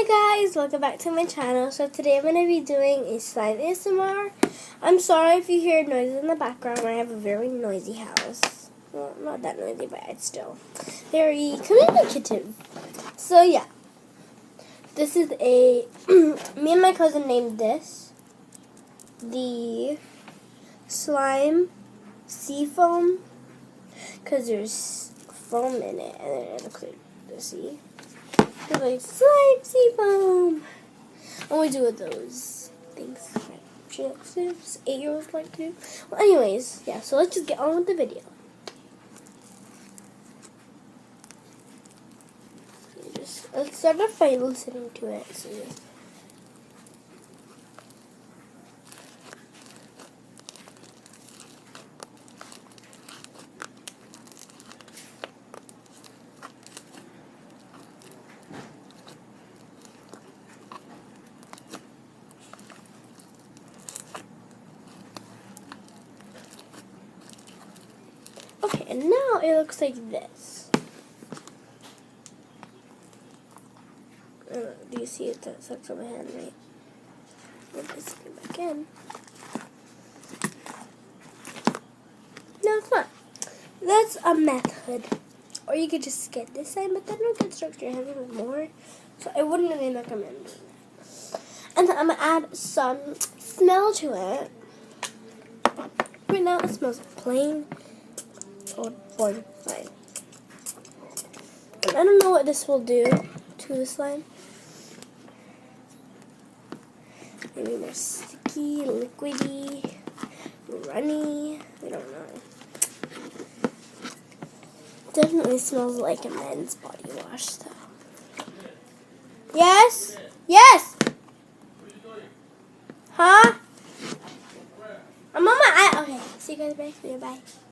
Hi guys, welcome back to my channel. So today I'm going to be doing a slime ASMR. I'm sorry if you hear noises in the background. I have a very noisy house. Well, not that noisy, but it's still very communicative. So yeah, this is a, me and my cousin named this the slime sea foam, because there's foam in it, and then it looks like the sea. It's like slime sea foam. And we do with those things that 8-year-olds like to do. Well, anyways, yeah, so let's just get on with the video. Let's start off by listening to it. So, yeah. Okay, and now it looks like this. Do you see it? That sucks on my hand, right? Put this back in. No, it's not. That's a method. Or you could just get this side, but then it'll get stuck to your hand a bit more. So I wouldn't really recommend doing that. And then I'm going to add some smell to it. Right now it smells plain or fine. And I don't know what this will do to the slime. Maybe more sticky, liquidy, runny. I don't know. Definitely smells like a men's body wash, though. Yes? Yes! Huh? I'm on my eye. Okay, see you guys back. Bye.